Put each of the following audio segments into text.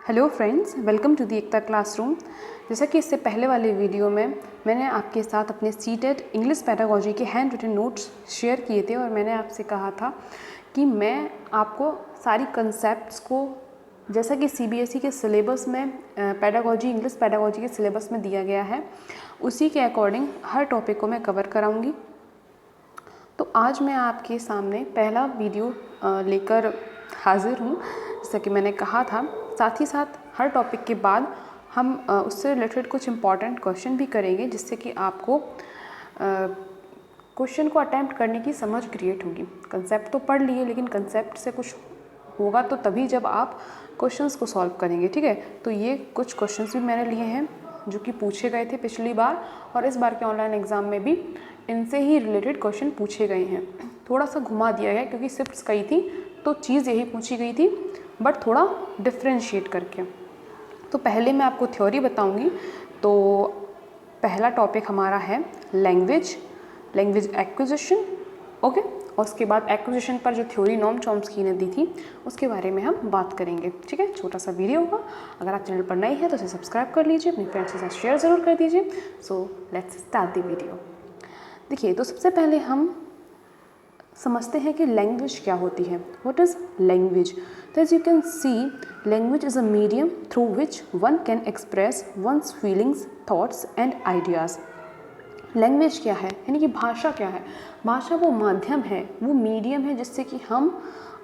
Hello friends, welcome to the Ekta classroom. जैसा कि इससे पहले वाले वीडियो में मैंने आपके साथ अपने सीटेड इंग्लिश पेडागोजी के हैंड रिटन नोट्स शेयर किए थे और मैंने आपसे कहा था कि मैं आपको सारी कंसेप्ट्स को, जैसा कि सीबीएसई के सिलेबस में पेडागोजी इंग्लिश पेडागोजी के सिलेबस में दिया गया है, उसी के अकॉर्डिंग हर टॉपिक को मैं कवर कराऊंगी। तो आज मैं आपके सामने पहला वीडियो लेकर हाजिर हूँ। जैसा कि मैंने कहा था, साथ ही साथ हर टॉपिक के बाद हम उससे रिलेटेड कुछ इम्पॉर्टेंट क्वेश्चन भी करेंगे, जिससे कि आपको क्वेश्चन को अटैम्प्ट करने की समझ क्रिएट होगी। कंसेप्ट तो पढ़ लिए, लेकिन कंसेप्ट से कुछ होगा तो तभी जब आप क्वेश्चंस को सॉल्व करेंगे। ठीक है, तो ये कुछ क्वेश्चंस भी मैंने लिए हैं जो कि पूछे गए थे पिछली बार, और इस बार के ऑनलाइन एग्ज़ाम में भी इनसे ही रिलेटेड क्वेश्चन पूछे गए हैं। थोड़ा सा घुमा दिया गया क्योंकि शिफ्ट्स कई थी, तो चीज़ यही पूछी गई थी, बट थोड़ा डिफ्रेंशिएट करके। तो पहले मैं आपको थ्योरी बताऊंगी। तो पहला टॉपिक हमारा है लैंग्वेज एक्विजिशन। ओके, और उसके बाद एक्विजिशन पर जो थ्योरी नॉम चॉम्स्की ने दी थी उसके बारे में हम बात करेंगे। ठीक है, छोटा सा वीडियो होगा। अगर आप चैनल पर नए हैं तो इसे सब्सक्राइब कर लीजिए, अपने फ्रेंड्स के साथ शेयर ज़रूर कर दीजिए। So let's start the video. देखिए, तो सबसे पहले हम समझते हैं कि लैंग्वेज क्या होती है। What is language? तो as you can see, language is a medium through which one can express one's feelings, thoughts and ideas. Language क्या है, यानी कि भाषा क्या है? भाषा वो माध्यम है, वो मीडियम है, जिससे कि हम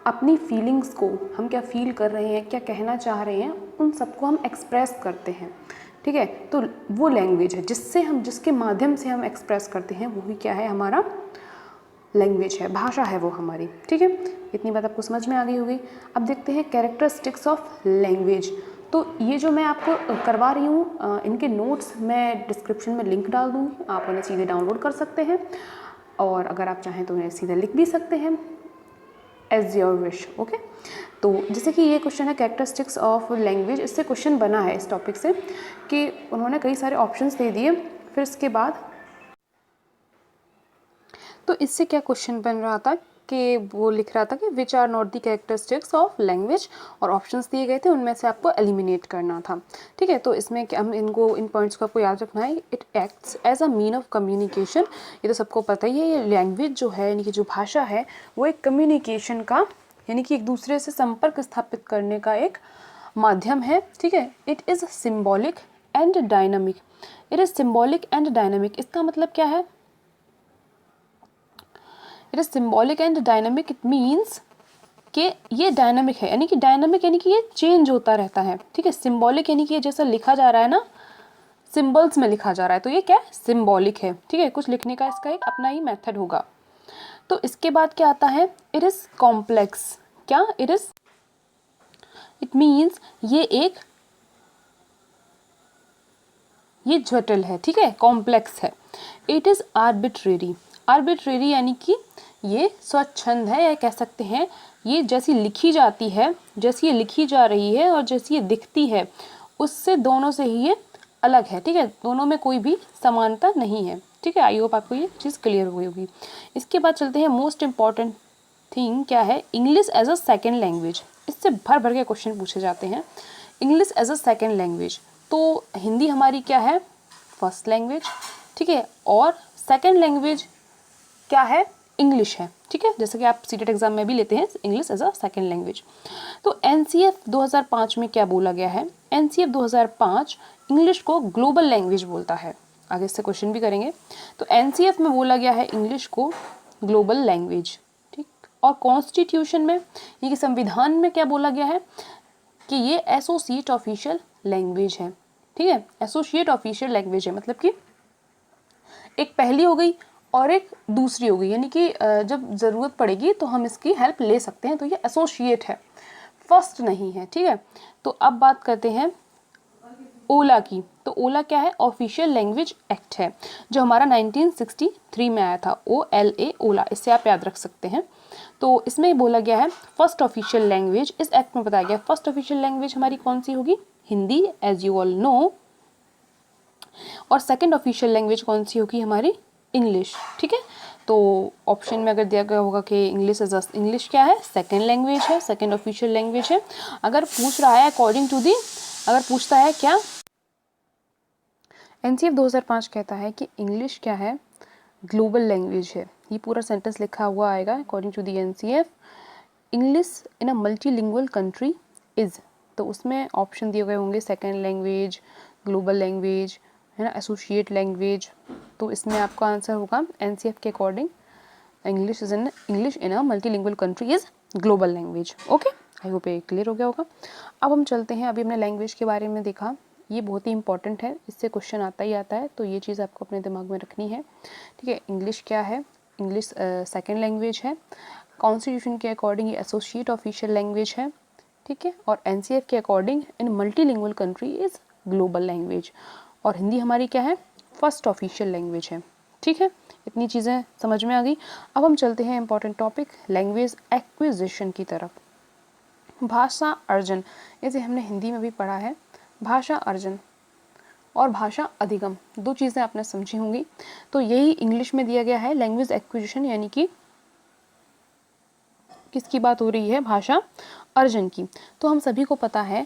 अपनी फीलिंग्स को, हम क्या फील कर रहे हैं, क्या कहना चाह रहे हैं, उन सबको हम एक्सप्रेस करते हैं। ठीक है, तो वो लैंग्वेज है जिसके माध्यम से हम एक्सप्रेस करते हैं, वो भी क्या है, हमारा लैंग्वेज है, भाषा है वो हमारी। ठीक है, इतनी बात आपको समझ में आ गई होगी। अब देखते हैं कैरेक्टरिस्टिक्स ऑफ लैंग्वेज। तो ये जो मैं आपको करवा रही हूँ, इनके नोट्स मैं डिस्क्रिप्शन में लिंक डाल दूँगी, आप उन्हें सीधे डाउनलोड कर सकते हैं, और अगर आप चाहें तो उन्हें सीधे लिख भी सकते हैं, एज योर विश। ओके, तो जैसे कि ये क्वेश्चन है कैरेक्टरिस्टिक्स ऑफ लैंग्वेज। इससे क्वेश्चन बना है इस टॉपिक से कि उन्होंने कई सारे ऑप्शंस दे दिए, फिर इसके बाद तो इससे क्या क्वेश्चन बन रहा था कि वो लिख रहा था कि which are not the characteristics of language, और ऑप्शंस दिए गए थे, उनमें से आपको एलिमिनेट करना था। ठीक है, तो इसमें हम इन पॉइंट्स को आपको याद रखना है। It acts as a mean of communication. ये तो सबको पता ही है, ये लैंग्वेज जो है, यानी कि जो भाषा है, वो एक कम्युनिकेशन का, यानी कि एक दूसरे से संपर्क स्थापित करने का एक माध्यम है। ठीक है, it is symbolic and dynamic. It is symbolic and dynamic, इसका मतलब क्या है? It is symbolic and dynamic. It means कि ये डायनामिक है, यानी कि डायनामिक यानी कि ये चेंज होता रहता है। ठीक है, सिम्बॉलिक यानी कि ये जैसा लिखा जा रहा है ना, सिम्बल्स में लिखा जा रहा है, तो ये क्या है, सिम्बॉलिक है। ठीक है, कुछ लिखने का इसका एक अपना ही मेथड होगा। तो इसके बाद क्या आता है? It is complex. क्या? इट मीन्स ये जटिल है। ठीक है, कॉम्प्लेक्स है। इट इज आर्बिट्रेरी यानी कि ये स्वच्छंद है, या कह सकते हैं ये जैसी लिखी जाती है, जैसी ये लिखी जा रही है और जैसी ये दिखती है, उससे दोनों से ही ये अलग है। ठीक है, दोनों में कोई भी समानता नहीं है। ठीक है, आई होप आपको ये चीज़ क्लियर हुई होगी। इसके बाद चलते हैं मोस्ट इम्पॉर्टेंट थिंग क्या है, English as a second language. इससे भर भर के क्वेश्चन पूछे जाते हैं। English as a second language, तो हिंदी हमारी क्या है, फर्स्ट लैंग्वेज। ठीक है, और सेकेंड लैंग्वेज क्या है, इंग्लिश है। ठीक है, जैसे कि आप सीटेट एग्जाम में भी लेते हैं English as a second language. तो एनसीएफ 2005 में क्या बोला गया है? एनसीएफ 2005 इंग्लिश को ग्लोबल लैंग्वेज बोलता है। आगे इससे क्वेश्चन भी करेंगे। तो एनसीएफ में बोला गया है इंग्लिश को ग्लोबल लैंग्वेज। ठीक, और कॉन्स्टिट्यूशन में, यानी कि संविधान में क्या बोला गया है कि ये एसोसिएट ऑफिशियल लैंग्वेज है। ठीक है, एसोसिएट ऑफिशियल लैंग्वेज है, मतलब कि एक पहली हो गई और एक दूसरी हो गई, यानी कि जब ज़रूरत पड़ेगी तो हम इसकी हेल्प ले सकते हैं, तो ये एसोसिएट है, फर्स्ट नहीं है। ठीक है, तो अब बात करते हैं ओला की। तो ओला क्या है, ऑफिशियल लैंग्वेज एक्ट है, जो हमारा 1963 में आया था, OLA, ओला, इससे आप याद रख सकते हैं। तो इसमें बोला गया है फर्स्ट ऑफिशियल लैंग्वेज, इस एक्ट में बताया गया फर्स्ट ऑफिशियल लैंग्वेज हमारी कौन सी होगी, Hindi, as you all know, और सेकंड ऑफिशियल लैंग्वेज कौन सी होगी हमारी, इंग्लिश। ठीक है, तो ऑप्शन में अगर दिया गया होगा कि इंग्लिश क्या है, सेकंड लैंग्वेज है, सेकंड ऑफिशियल लैंग्वेज है। अगर पूछ रहा है अकॉर्डिंग टू दी, अगर पूछता है क्या, एनसीएफ 2005 कहता है कि इंग्लिश क्या है, ग्लोबल लैंग्वेज है। ये पूरा सेंटेंस लिखा हुआ आएगा according to the NCF, English in a multilingual country is, तो उसमें ऑप्शन दिए गए होंगे सेकंड लैंग्वेज, ग्लोबल लैंग्वेज, है ना, एसोसिएट लैंग्वेज। तो इसमें आपका आंसर होगा एनसीएफ के according English in a multilingual country is global language. Okay, I hope ये क्लियर हो गया होगा। अब हम चलते हैं, अभी हमने लैंग्वेज के बारे में देखा, ये बहुत ही इंपॉर्टेंट है, इससे क्वेश्चन आता ही आता है, तो ये चीज़ आपको अपने दिमाग में रखनी है। ठीक है, इंग्लिश क्या है, इंग्लिश सेकेंड लैंग्वेज है, कॉन्स्टिट्यूशन के अकॉर्डिंग ये एसोसिएट ऑफिशियल लैंग्वेज है। ठीक है, और एनसीएफ के according in multilingual country is global language, और हिंदी हमारी क्या है, फर्स्ट ऑफिशियल लैंग्वेज है। ठीक है, इतनी चीज़ें समझ में आ गई। अब हम चलते हैं इंपॉर्टेंट टॉपिक लैंग्वेज एक्विजिशन की तरफ। भाषा अर्जन, इसे हमने हिंदी में भी पढ़ा है। भाषा अर्जन और भाषा अधिगम, दो चीज़ें आपने समझी होंगी, तो यही इंग्लिश में दिया गया है लैंग्वेज एक्विजिशन, यानी कि किसकी बात हो रही है, भाषा अर्जन की। तो हम सभी को पता है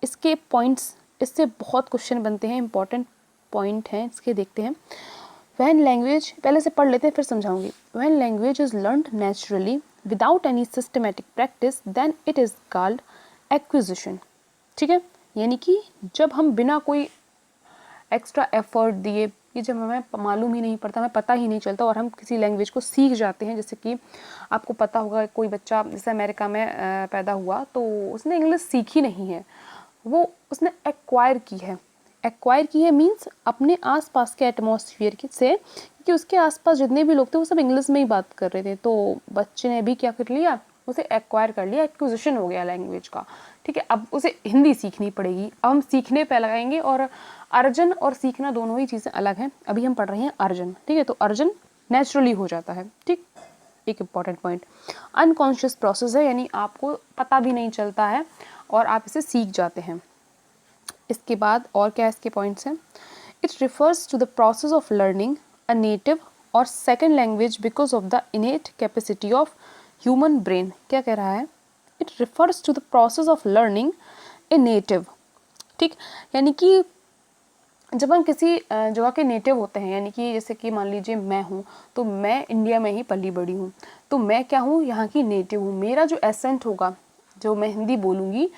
इसके पॉइंट्स, इससे बहुत क्वेश्चन बनते हैं, इंपॉर्टेंट पॉइंट हैं इसके, देखते हैं। व्हेन लैंग्वेज, पहले से पढ़ लेते हैं फिर समझाऊंगी। When language is learned naturally without any systematic practice then it is called acquisition. ठीक है, यानी कि जब हम बिना कोई एक्स्ट्रा एफर्ट दिए, कि जब हमें मालूम ही नहीं पड़ता, हमें पता ही नहीं चलता और हम किसी लैंग्वेज को सीख जाते हैं। जैसे कि आपको पता होगा कोई बच्चा जैसे अमेरिका में पैदा हुआ तो उसने इंग्लिश सीखी नहीं है, वो उसने एक्वायर की है। एक्वायर की है मीन्स अपने आसपास के एटमॉस्फेयर से, क्योंकि उसके आसपास जितने भी लोग थे वो सब इंग्लिश में ही बात कर रहे थे, तो बच्चे ने भी क्या कर लिया, उसे एक्वायर कर लिया, एक्विजिशन हो गया लैंग्वेज का। ठीक है, अब उसे हिंदी सीखनी पड़ेगी। अब हम सीखने पे लगाएंगे, और अर्जन और सीखना दोनों ही चीज़ें अलग हैं। अभी हम पढ़ रहे हैं अर्जन। ठीक है, तो अर्जन नेचुरली हो जाता है। ठीक, एक इम्पॉर्टेंट पॉइंट, अनकॉन्शियस प्रोसेस है, यानी आपको पता भी नहीं चलता है और आप इसे सीख जाते हैं। इसके बाद और क्या इसके पॉइंट्स हैं, it refers to the process of learning a native और second language because of the innate capacity of human brain. क्या कह रहा है, it refers to the process of learning a native. ठीक, यानी कि जब हम किसी जगह के नेटिव होते हैं, यानी कि जैसे कि मान लीजिए मैं हूँ, तो मैं इंडिया में ही पली बड़ी हूँ, तो मैं क्या हूँ, यहाँ की नेटिव हूँ। मेरा जो एसेंट होगा, जो मैं हिंदी बोलूँगी,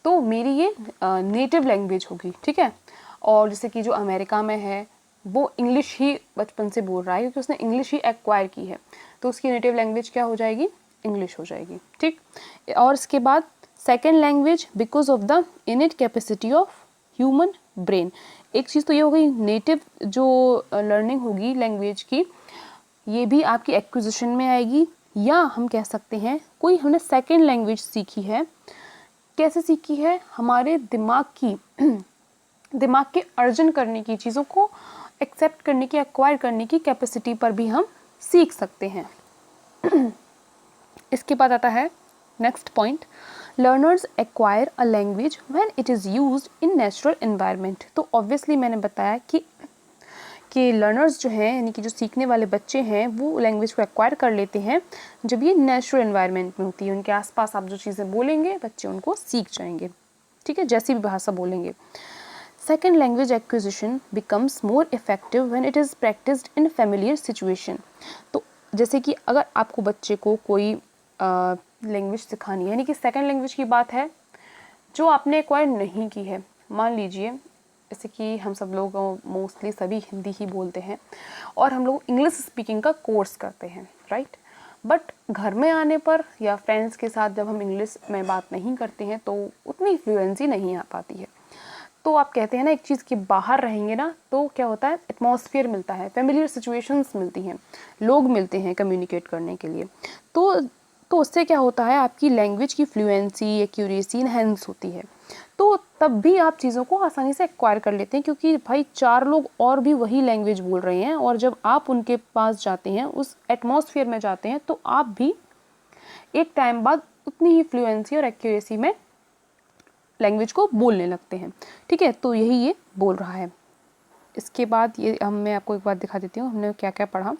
तो मेरी ये नेटिव लैंग्वेज होगी। ठीक है, और जैसे कि जो अमेरिका में है वो इंग्लिश ही बचपन से बोल रहा है, क्योंकि उसने इंग्लिश ही एक्वायर की है, तो उसकी नेटिव लैंग्वेज क्या हो जाएगी, इंग्लिश हो जाएगी। ठीक, और इसके बाद second language because of the innate capacity of human brain. एक चीज़ तो ये हो गई, नेटिव जो लर्निंग होगी लैंग्वेज की, ये भी आपकी एक्विजिशन में आएगी, या हम कह सकते हैं कोई हमने सेकेंड लैंग्वेज सीखी है। कैसे सीखी है, हमारे दिमाग की दिमाग के अर्जन करने की, चीज़ों को एक्सेप्ट करने की, एक्वायर करने की कैपेसिटी पर भी हम सीख सकते हैं। इसके बाद आता है next point, learners acquire a language when it is used in natural environment. तो ऑब्वियसली मैंने बताया कि लर्नर्स जो हैं, यानी कि जो सीखने वाले बच्चे हैं, वो लैंग्वेज को एक्वायर कर लेते हैं जब ये नेचुरल एनवायरनमेंट में होती है। उनके आसपास आप जो चीज़ें बोलेंगे बच्चे उनको सीख जाएंगे। ठीक है, जैसी भी भाषा बोलेंगे। Second language acquisition becomes more effective when it is practised in familiar situation. तो जैसे कि अगर आपको बच्चे को कोई लैंग्वेज सिखानी है, यानी कि सेकेंड लैंग्वेज की बात है जो आपने एक्वायर नहीं की है। मान लीजिए जैसे कि हम सब लोग मोस्टली सभी हिंदी ही बोलते हैं और हम लोग इंग्लिश स्पीकिंग का कोर्स करते हैं, राइट। बट घर में आने पर या फ्रेंड्स के साथ जब हम इंग्लिश में बात नहीं करते हैं तो उतनी फ्लुएंसी नहीं आ पाती है। तो आप कहते हैं ना, एक चीज़ के बाहर रहेंगे ना तो क्या होता है, एटमॉस्फेयर मिलता है, फेमिलियर सिचुएशंस मिलती हैं, लोग मिलते हैं कम्युनिकेट करने के लिए। तो उससे क्या होता है, आपकी लैंग्वेज की फ्लुएंसी, एक्यूरेसी इनहेंस होती है। तो तब भी आप चीज़ों को आसानी से एक्वायर कर लेते हैं, क्योंकि भाई 4 लोग और भी वही लैंग्वेज बोल रहे हैं, और जब आप उनके पास जाते हैं, उस एटमॉस्फेयर में जाते हैं, तो आप भी एक टाइम बाद उतनी ही फ्लुएंसी और एक्यूरेसी में लैंग्वेज को बोलने लगते हैं। ठीक है, तो यही ये बोल रहा है। इसके बाद ये मैं आपको एक बात दिखा देती हूँ, हमने क्या क्या पढ़ा।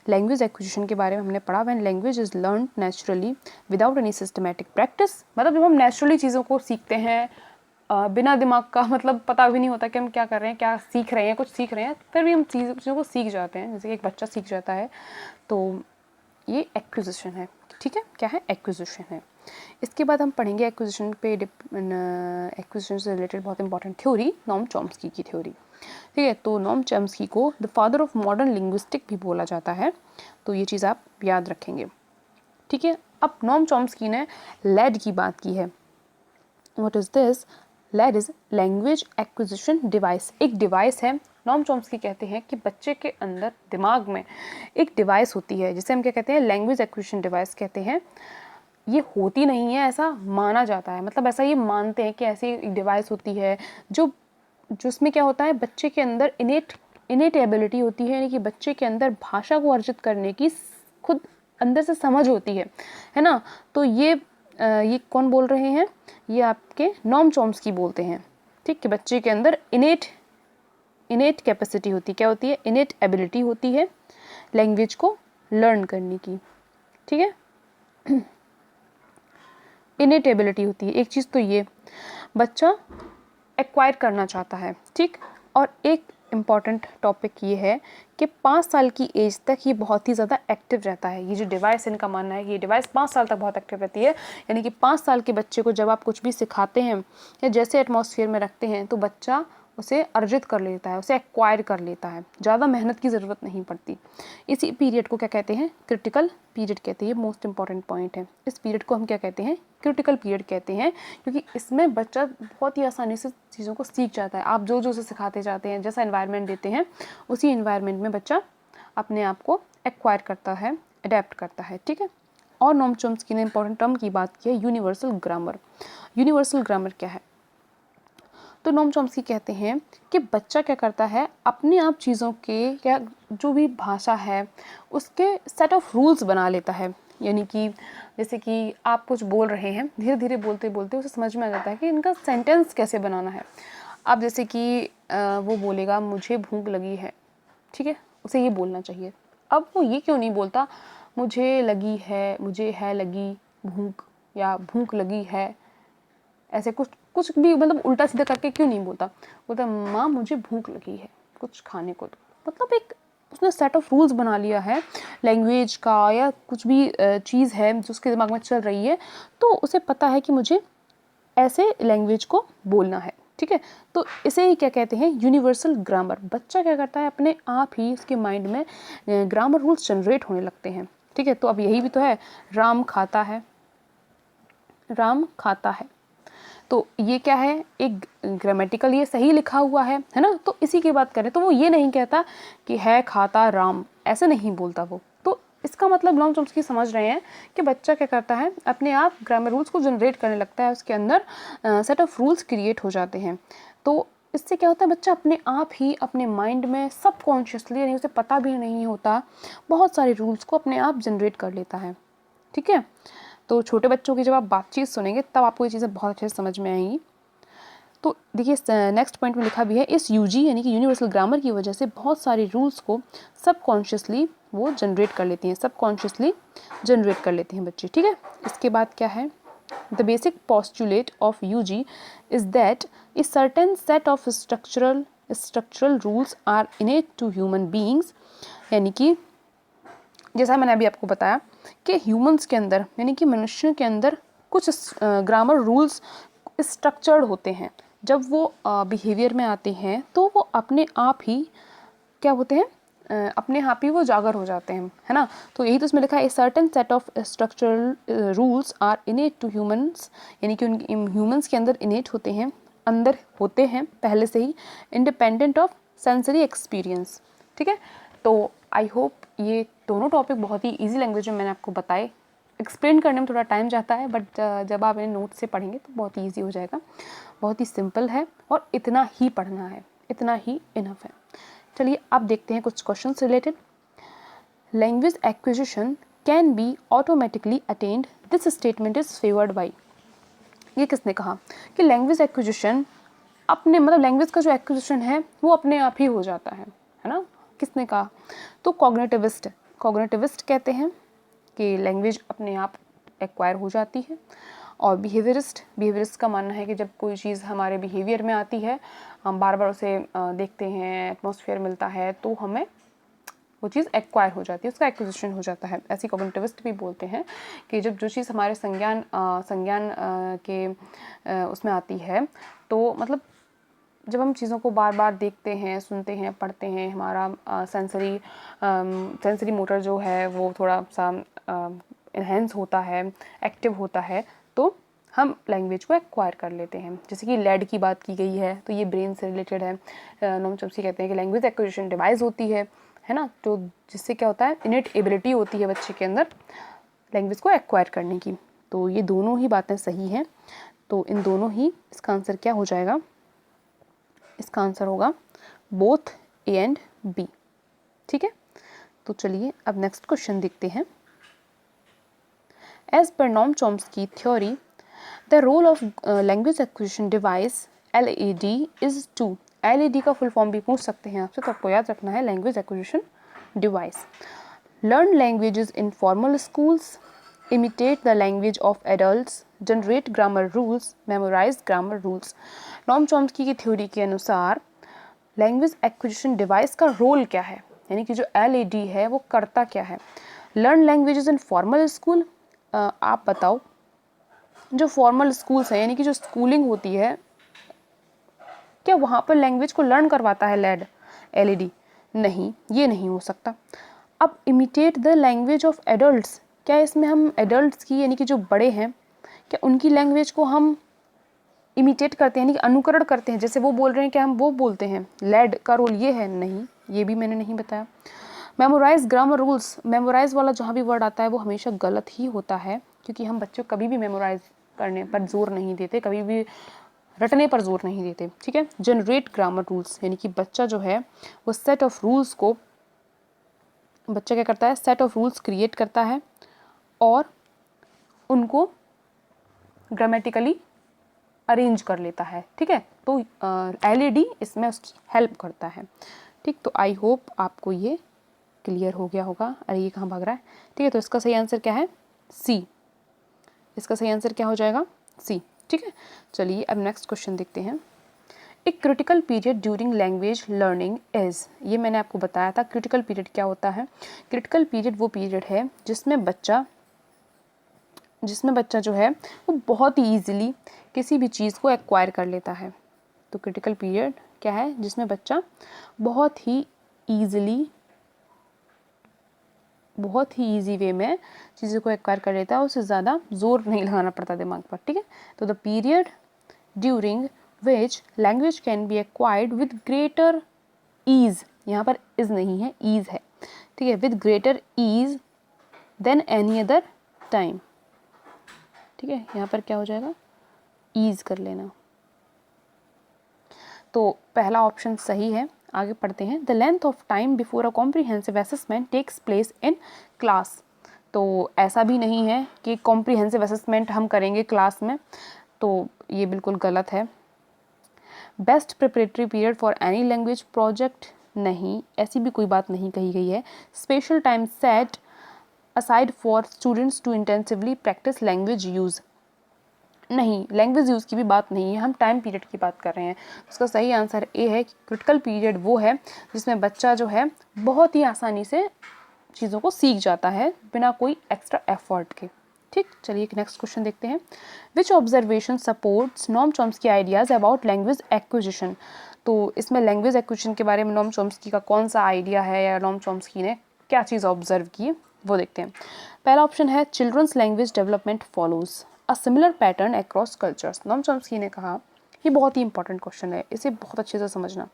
लैंग्वेज एक्विजिशन के बारे में हमने पढ़ा, when language is learn naturally without any systematic practice, मतलब जब हम नेचुरली चीज़ों को सीखते हैं बिना दिमाग का, मतलब पता भी नहीं होता कि हम क्या कर रहे हैं, क्या सीख रहे हैं, कुछ सीख रहे हैं, फिर भी हम चीज़ों को सीख जाते हैं, जैसे कि एक बच्चा सीख जाता है, तो ये एक्विजिशन है। ठीक है, क्या है? एक्विजिशन है। इसके बाद हम पढ़ेंगे एक्विजिशन पे, एक्विजिशन से रिलेटेड बहुत इंपॉर्टेंट थ्योरी, नॉम चॉम्स्की की थ्योरी। ठीक है, तो नॉम चॉम्स्की को the father of modern linguistic भी बोला जाता है, तो ये चीज़ आप याद रखेंगे। ठीक है, अब नॉम चॉम्स्की ने लैड की बात की है। What is this? LAD is language acquisition device, एक डिवाइस है। नॉम चॉम्स्की कहते हैं कि बच्चे के अंदर दिमाग में एक डिवाइस होती है, जिसे हम क्या कहते हैं? लैंग्वेज एक्विजिशन डिवाइस कहते हैं। ये होती नहीं है, ऐसा माना जाता है, मतलब ऐसा ये मानते हैं कि ऐसी एक डिवाइस होती है जो जिसमें क्या होता है, बच्चे के अंदर इनेट एबिलिटी होती है, यानी कि बच्चे के अंदर भाषा को अर्जित करने की खुद अंदर से समझ होती है ना। तो ये कौन बोल रहे हैं? ये आपके नॉम चॉम्स्की बोलते हैं। ठीक, कि बच्चे के अंदर इनेट कैपेसिटी होती है, क्या होती है? इनेट एबिलिटी होती है लैंग्वेज को लर्न करने की। ठीक है, इनेट एबिलिटी होती है एक चीज़, तो ये बच्चा एक्वायर करना चाहता है। ठीक, और एक इम्पॉर्टेंट टॉपिक ये है कि 5 साल की एज तक ये बहुत ही ज़्यादा एक्टिव रहता है। ये जो डिवाइस, इनका मानना है कि ये डिवाइस 5 साल तक बहुत एक्टिव रहती है, यानी कि 5 साल के बच्चे को जब आप कुछ भी सिखाते हैं या जैसे एटमॉस्फेयर में रखते हैं, तो बच्चा उसे अर्जित कर लेता है, उसे एक्वायर कर लेता है, ज़्यादा मेहनत की ज़रूरत नहीं पड़ती। इसी पीरियड को क्या कहते हैं? क्रिटिकल पीरियड कहते हैं। ये मोस्ट इंपॉर्टेंट पॉइंट है। इस पीरियड को हम क्या कहते हैं? क्रिटिकल पीरियड कहते हैं, क्योंकि इसमें बच्चा बहुत ही आसानी से चीज़ों को सीख जाता है। आप जो उसे सिखाते जाते हैं, जैसा एनवायरनमेंट देते हैं, उसी एनवायरनमेंट में बच्चा अपने आप को एक्वायर करता है, अडेप्ट करता है। ठीक है, और नॉम चॉम्स्की ने इंपॉर्टेंट टर्म की बात की है, यूनिवर्सल ग्रामर। यूनिवर्सल ग्रामर क्या है? तो नॉम चॉम्स्की कहते हैं कि बच्चा क्या करता है, अपने आप चीज़ों के या जो भी भाषा है उसके सेट ऑफ रूल्स बना लेता है। यानी कि जैसे कि आप कुछ बोल रहे हैं, धीरे धीरे बोलते बोलते उसे समझ में आ जाता है कि इनका सेंटेंस कैसे बनाना है। अब जैसे कि वो बोलेगा मुझे भूख लगी है, ठीक है, उसे ये बोलना चाहिए। अब वो ये क्यों नहीं बोलता मुझे लगी है, मुझे है लगी भूख, या भूख लगी है, ऐसे कुछ भी मतलब उल्टा सीधा करके क्यों नहीं बोलता? बोलता माँ मुझे भूख लगी है, कुछ खाने को दो। मतलब एक उसने सेट ऑफ रूल्स बना लिया है लैंग्वेज का, या कुछ भी चीज़ है जो उसके दिमाग में चल रही है, तो उसे पता है कि मुझे ऐसे लैंग्वेज को बोलना है। ठीक है, तो इसे ही क्या कहते हैं? Universal grammar. बच्चा क्या करता है, अपने आप ही उसके माइंड में ग्रामर रूल्स जनरेट होने लगते हैं। ठीक है, तो अब यही भी तो है, राम खाता है, राम खाता है, तो ये क्या है? एक ग्रामेटिकल ये सही लिखा हुआ है ना। तो इसी की बात करें तो वो ये नहीं कहता कि है खाता राम, ऐसे नहीं बोलता वो। तो इसका मतलब नॉम चॉम्स्की समझ रहे हैं कि बच्चा क्या करता है, अपने आप ग्रामर रूल्स को जनरेट करने लगता है, उसके अंदर सेट ऑफ रूल्स क्रिएट हो जाते हैं। तो इससे क्या होता है, बच्चा अपने आप ही अपने माइंड में सबकॉन्शियसली, यानी उसे पता भी नहीं होता, बहुत सारे रूल्स को अपने आप जनरेट कर लेता है। ठीक है, तो छोटे बच्चों की जब आप बातचीत सुनेंगे तब आपको ये चीज़ें बहुत अच्छे से समझ में आएंगी। तो देखिए नेक्स्ट पॉइंट में लिखा भी है, इस यूजी यानी कि यूनिवर्सल ग्रामर की वजह से बहुत सारे रूल्स को सबकॉन्शियसली वो जनरेट कर लेती हैं, सबकॉन्शियसली जनरेट कर लेते हैं बच्चे। ठीक है, इसके बाद क्या है? The basic postulate of UG is that a certain set of structural rules are innate to human beings, यानी कि जैसा मैंने अभी आपको बताया कि ह्यूमंस के अंदर यानी कि मनुष्यों के अंदर कुछ ग्रामर रूल्स स्ट्रक्चर्ड होते हैं। जब वो बिहेवियर में आते हैं तो वो अपने आप ही क्या होते हैं, अपने आप ही वो जागर हो जाते हैं, है ना। तो यही तो इसमें लिखा है, a certain set of structural rules are innate to humans, यानी कि उन ह्यूमंस के अंदर इनेट होते हैं, अंदर होते हैं पहले से ही, इंडिपेंडेंट ऑफ सेंसरी एक्सपीरियंस। ठीक है, तो आई होप ये दोनों टॉपिक बहुत ही इजी लैंग्वेज में मैंने आपको बताए। एक्सप्लेन करने में थोड़ा टाइम जाता है, बट जब आप इन्हें नोट से पढ़ेंगे तो बहुत ही ईजी हो जाएगा। बहुत ही सिंपल है और इतना ही पढ़ना है, इतना ही इनफ है। चलिए अब देखते हैं कुछ questions related. Language acquisition can be automatically attend, this statement is favoured by. ये किसने कहा कि लैंग्वेज एक्विजिशन अपने मतलब लैंग्वेज का जो एक्विजिशन है वो अपने आप ही हो जाता है ना। किसने कहा? तो कॉग्निटिविस्ट कॉग्निटिविस्ट कहते हैं कि लैंग्वेज अपने आप एक्वायर हो जाती है, और बिहेवियरिस्ट का मानना है कि जब कोई चीज़ हमारे बिहेवियर में आती है, हम बार बार उसे देखते हैं, एटमॉस्फेयर मिलता है, तो हमें वो चीज़ एक्वायर हो जाती है, उसका एक्विजिशन हो जाता है। ऐसी कॉग्निटिविस्ट भी बोलते हैं कि जब जो चीज़ हमारे संज्ञान के उसमें आती है, तो मतलब जब हम चीज़ों को बार बार देखते हैं, सुनते हैं, पढ़ते हैं, हमारा सेंसरी मोटर जो है वो थोड़ा सा इन्हेंस होता है, एक्टिव होता है, तो हम लैंग्वेज को एक्वायर कर लेते हैं। जैसे कि लेड की बात की गई है, तो ये ब्रेन से रिलेटेड है। नोम चॉम्स्की कहते हैं कि लैंग्वेज एक्विजिशन डिवाइस होती है ना, तो जिससे क्या होता है, इनेट एबिलिटी होती है बच्चे के अंदर लैंग्वेज को एक्वायर करने की। तो ये दोनों ही बातें सही हैं, तो इन दोनों ही, इसका आंसर क्या हो जाएगा, इसका आंसर होगा बोथ ए एंड बी। ठीक है, तो चलिए अब नेक्स्ट क्वेश्चन देखते हैं। As per Noam Chomsky theory the role of language acquisition device LED is to, LED का फुल फॉर्म भी पूछ सकते हैं आपसे, तो आपको याद रखना है language acquisition device. Learn languages in formal schools, imitate the language of adults, generate grammar rules, memorize grammar rules। Noam Chomsky की थ्योरी के अनुसार लैंग्वेज एक्विजिशन डिवाइस का रोल क्या है, यानी कि जो LED है वो करता क्या है। Learn languages in formal school, आप बताओ, जो फॉर्मल स्कूल्स हैं, यानी कि जो स्कूलिंग होती है, क्या वहाँ पर लैंग्वेज को लर्न करवाता है LED? नहीं, ये नहीं हो सकता। अब imitate the language of adults, क्या इसमें हम एडल्ट्स की, यानी कि जो बड़े हैं, क्या उनकी लैंग्वेज को हम इमिटेट करते हैं, यानी कि अनुकरण करते हैं, जैसे वो बोल रहे हैं क्या हम वो बोलते हैं? लेड का रोल ये है? नहीं, ये भी मैंने नहीं बताया। मेमोराइज ग्रामर रूल्स, मेमोराइज वाला जहाँ भी वर्ड आता है वो हमेशा गलत ही होता है, क्योंकि हम बच्चों को कभी भी मेमोराइज करने पर जोर नहीं देते, कभी भी रटने पर जोर नहीं देते। ठीक है, जनरेट ग्रामर रूल्स, यानी कि बच्चा जो है वो सेट ऑफ रूल्स को, बच्चा क्या करता है, सेट ऑफ रूल्स क्रिएट करता है और उनको ग्रामेटिकली अरेंज कर लेता है। ठीक है, तो LED इसमें उसकी हेल्प करता है। ठीक, तो आई होप आपको ये क्लियर हो गया होगा। अरे ये कहाँ भाग रहा है? ठीक है, तो इसका सही आंसर क्या है? सी। इसका सही आंसर क्या हो जाएगा? सी। ठीक है, चलिए अब नेक्स्ट क्वेश्चन देखते हैं। एक critical period during language learning is, ये मैंने आपको बताया था क्रिटिकल पीरियड क्या होता है। क्रिटिकल पीरियड वो पीरियड है जिसमें बच्चा जो है वो बहुत ही ईजिली किसी भी चीज़ को एक्वायर कर लेता है। तो क्रिटिकल पीरियड क्या है? जिसमें बच्चा बहुत ही ईजी वे में चीज़ों को एक्वायर कर लेता है, उसे ज़्यादा जोर नहीं लगाना पड़ता दिमाग पर। ठीक है, तो the period during which language can be acquired with greater ease, यहाँ पर इज नहीं है, ईज है। ठीक है, with greater ease than any other time. ठीक है, यहाँ पर क्या हो जाएगा? ईज कर लेना। तो पहला ऑप्शन सही है। आगे पढ़ते हैं। The length of time before a comprehensive assessment takes place in class. तो ऐसा भी नहीं है कि कॉम्प्रिहेंसिव असेसमेंट हम करेंगे क्लास में, तो ये बिल्कुल गलत है। Best preparatory period for any language project, नहीं, ऐसी भी कोई बात नहीं कही गई है। Special time set aside for students to intensively practice language use, नहीं, लैंग्वेज यूज़ की भी बात नहीं है, हम टाइम पीरियड की बात कर रहे हैं। उसका सही आंसर ए है कि क्रिटिकल पीरियड वो है जिसमें बच्चा जो है बहुत ही आसानी से चीज़ों को सीख जाता है बिना कोई एक्स्ट्रा एफर्ट के। ठीक, चलिए नेक्स्ट क्वेश्चन देखते हैं। Which observation supports Noam Chomsky ideas about language acquisition. तो इसमें लैंग्वेज एक्विजिशन के बारे में नोम चॉम्स्की का कौन सा आइडिया है, या नोम चॉम्स्की ने क्या चीज़ ऑब्जर्व की, वो देखते हैं। पहला ऑप्शन है children's language development follows a similar pattern across cultures. Noam Chomsky ने कहा, ये बहुत ही इंपॉर्टेंट क्वेश्चन है, इसे बहुत अच्छे से समझना।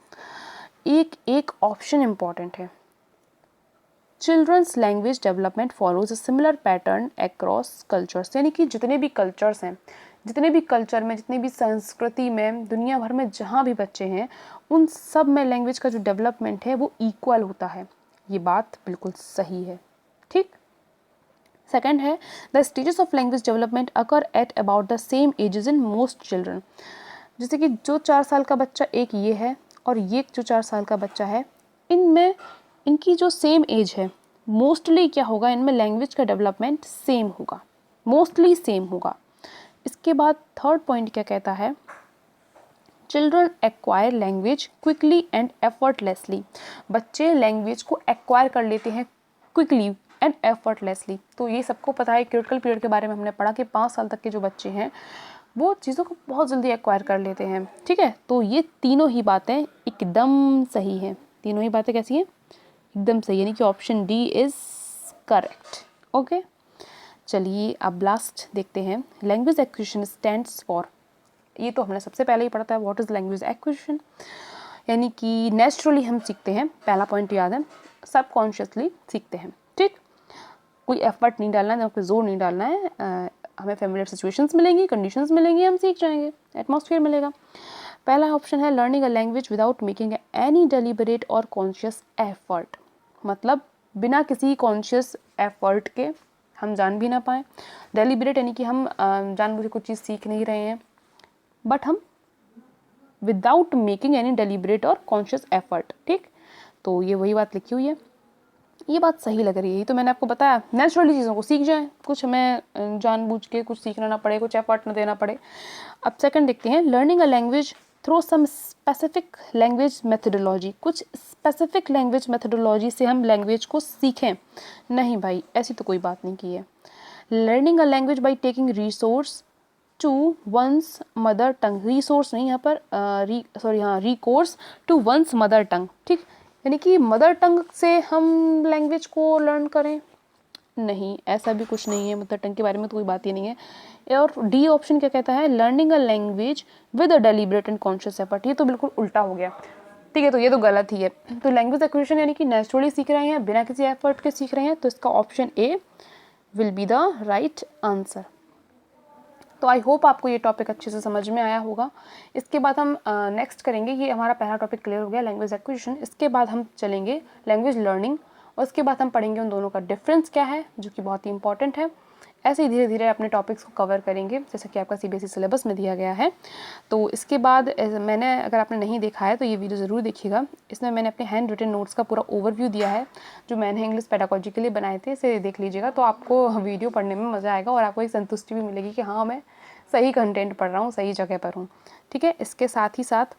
एक ऑप्शन इंपॉर्टेंट है, children's language development follows a similar pattern across cultures, यानी कि जितने भी कल्चर्स हैं, जितने भी कल्चर में, जितनी भी संस्कृति में, दुनिया भर में जहाँ भी बच्चे हैं, उन सब में लैंग्वेज का जो डेवलपमेंट है वो इक्वल होता है। ये बात बिल्कुल सही है। ठीक, सेकेंड है the stages of language development occur at about the same ages in most children. जैसे कि जो 4 साल का बच्चा एक ये है और ये जो 4 साल का बच्चा है, इनमें इनकी जो सेम एज है मोस्टली क्या होगा, इनमें लैंग्वेज का डेवलपमेंट सेम होगा, मोस्टली सेम होगा। इसके बाद थर्ड पॉइंट क्या कहता है, children acquire language quickly and effortlessly. बच्चे लैंग्वेज को एक्वायर कर लेते हैं क्विकली एंड एफर्टलेसली। तो ये सबको पता है, क्रिटिकल पीरियड के बारे में हमने पढ़ा कि 5 साल तक के जो बच्चे हैं वो चीज़ों को बहुत जल्दी एक्वायर कर लेते हैं, ठीक है। तो ये तीनों ही बातें एकदम सही हैं, तीनों ही बातें कैसी हैं, एकदम सही, यानी कि option D is correct. Okay, चलिए अब लास्ट देखते हैं, लैंग्वेज एक्विजिशन स्टैंड्स फॉर। ये तो हमने सबसे पहले ही पढ़ा था, व्हाट इज़ लैंग्वेज एक्विजिशन, यानी कि नेचुरली हम सीखते हैं, पहला पॉइंट याद है, सबकॉन्शियसली सीखते हैं, ठीक। कोई एफर्ट नहीं डालना है, कोई जोर नहीं डालना है, हमें फेमिलियर सिचुएशंस मिलेंगी, कंडीशंस मिलेंगी, हम सीख जाएंगे, एटमॉस्फेयर मिलेगा। पहला ऑप्शन है learning a language without making any deliberate और कॉन्शियस एफर्ट, मतलब बिना किसी कॉन्शियस एफर्ट के हम जान भी ना पाएँ। डेलिबरेट यानी कि हम जानबूझ के कुछ चीज़ सीख नहीं रहे हैं, बट हम विदाउट मेकिंग एनी डेलिबरेट और कॉन्शियस एफर्ट, ठीक। तो ये वही बात लिखी हुई है, ये बात सही लग रही है। ये तो मैंने आपको बताया, नेचुरली चीज़ों को सीख जाएं, कुछ हमें जानबूझ के कुछ सीखना ना पड़े, कुछ एफर्ट ना देना पड़े। अब सेकंड देखते हैं, learning a language through some specific language methodology. कुछ स्पेसिफिक लैंग्वेज मेथडोलॉजी से हम लैंग्वेज को सीखें, नहीं भाई ऐसी तो कोई बात नहीं की है। Learning a language by taking resource to one's mother tongue, resource नहीं यहाँ पर, recourse to one's mother tongue, ठीक, यानी कि मदर टंग से हम लैंग्वेज को लर्न करें, नहीं ऐसा भी कुछ नहीं है, मदर टंग के बारे में तो कोई बात ही नहीं है। और डी ऑप्शन क्या कहता है, learning a language with a deliberate and conscious effort, ये तो बिल्कुल उल्टा हो गया, ठीक है, तो ये तो गलत ही है। तो लैंग्वेज एक्विजिशन यानी कि नेचुरली सीख रहे हैं, बिना किसी एफर्ट के सीख रहे हैं, तो इसका option A will be the right answer. तो आई होप आपको ये टॉपिक अच्छे से समझ में आया होगा। इसके बाद हम नेक्स्ट करेंगे, ये हमारा पहला टॉपिक क्लियर हो गया, लैंग्वेज एक्विजिशन। इसके बाद हम चलेंगे लैंग्वेज लर्निंग, और उसके बाद हम पढ़ेंगे उन दोनों का डिफरेंस क्या है, जो कि बहुत ही इंपॉर्टेंट है। ऐसे ही धीरे धीरे अपने टॉपिक्स को कवर करेंगे, जैसा कि आपका CBSE सिलेबस में दिया गया है। तो इसके बाद मैंने, अगर आपने नहीं देखा है तो ये वीडियो ज़रूर देखिएगा, इसमें मैंने अपने हैंड रिटन नोट्स का पूरा ओवरव्यू दिया है, जो मैंने इंग्लिश पेडागोजी के लिए बनाए थे, इसे देख लीजिएगा, तो आपको वीडियो पढ़ने में मज़ा आएगा और आपको एक संतुष्टि भी मिलेगी कि हाँ मैं सही कंटेंट पढ़ रहा हूँ, सही जगह पर हूँ, ठीक है। इसके साथ ही साथ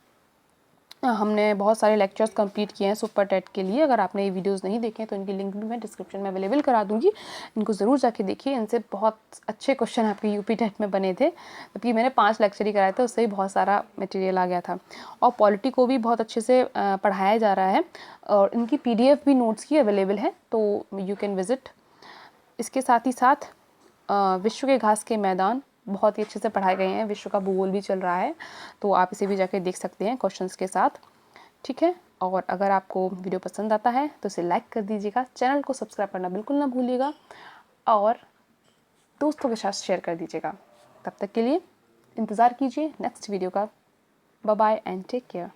हमने बहुत सारे लेक्चर्स कंप्लीट किए हैं सुपर टेट के लिए। अगर आपने ये वीडियोस नहीं देखे हैं तो इनकी लिंक भी मैं डिस्क्रिप्शन में अवेलेबल करा दूंगी, इनको ज़रूर जाके देखिए। इनसे बहुत अच्छे क्वेश्चन आपके यूपी टेट में बने थे, जबकि मैंने 5 लेक्चर ही कराए थे, उससे ही बहुत सारा मटेरियल आ गया था। और पॉलिटी को भी बहुत अच्छे से पढ़ाया जा रहा है, और इनकी PDF भी नोट्स की अवेलेबल है, तो यू कैन विज़िट। इसके साथ ही साथ विश्व के घास के मैदान बहुत ही अच्छे से पढ़ाए गए हैं, विश्व का भूगोल भी चल रहा है, तो आप इसे भी जाके देख सकते हैं क्वेश्चंस के साथ, ठीक है। और अगर आपको वीडियो पसंद आता है तो इसे लाइक कर दीजिएगा, चैनल को सब्सक्राइब करना बिल्कुल ना भूलिएगा, और दोस्तों के साथ शेयर कर दीजिएगा। तब तक के लिए इंतज़ार कीजिए नेक्स्ट वीडियो का। Bye bye and take care.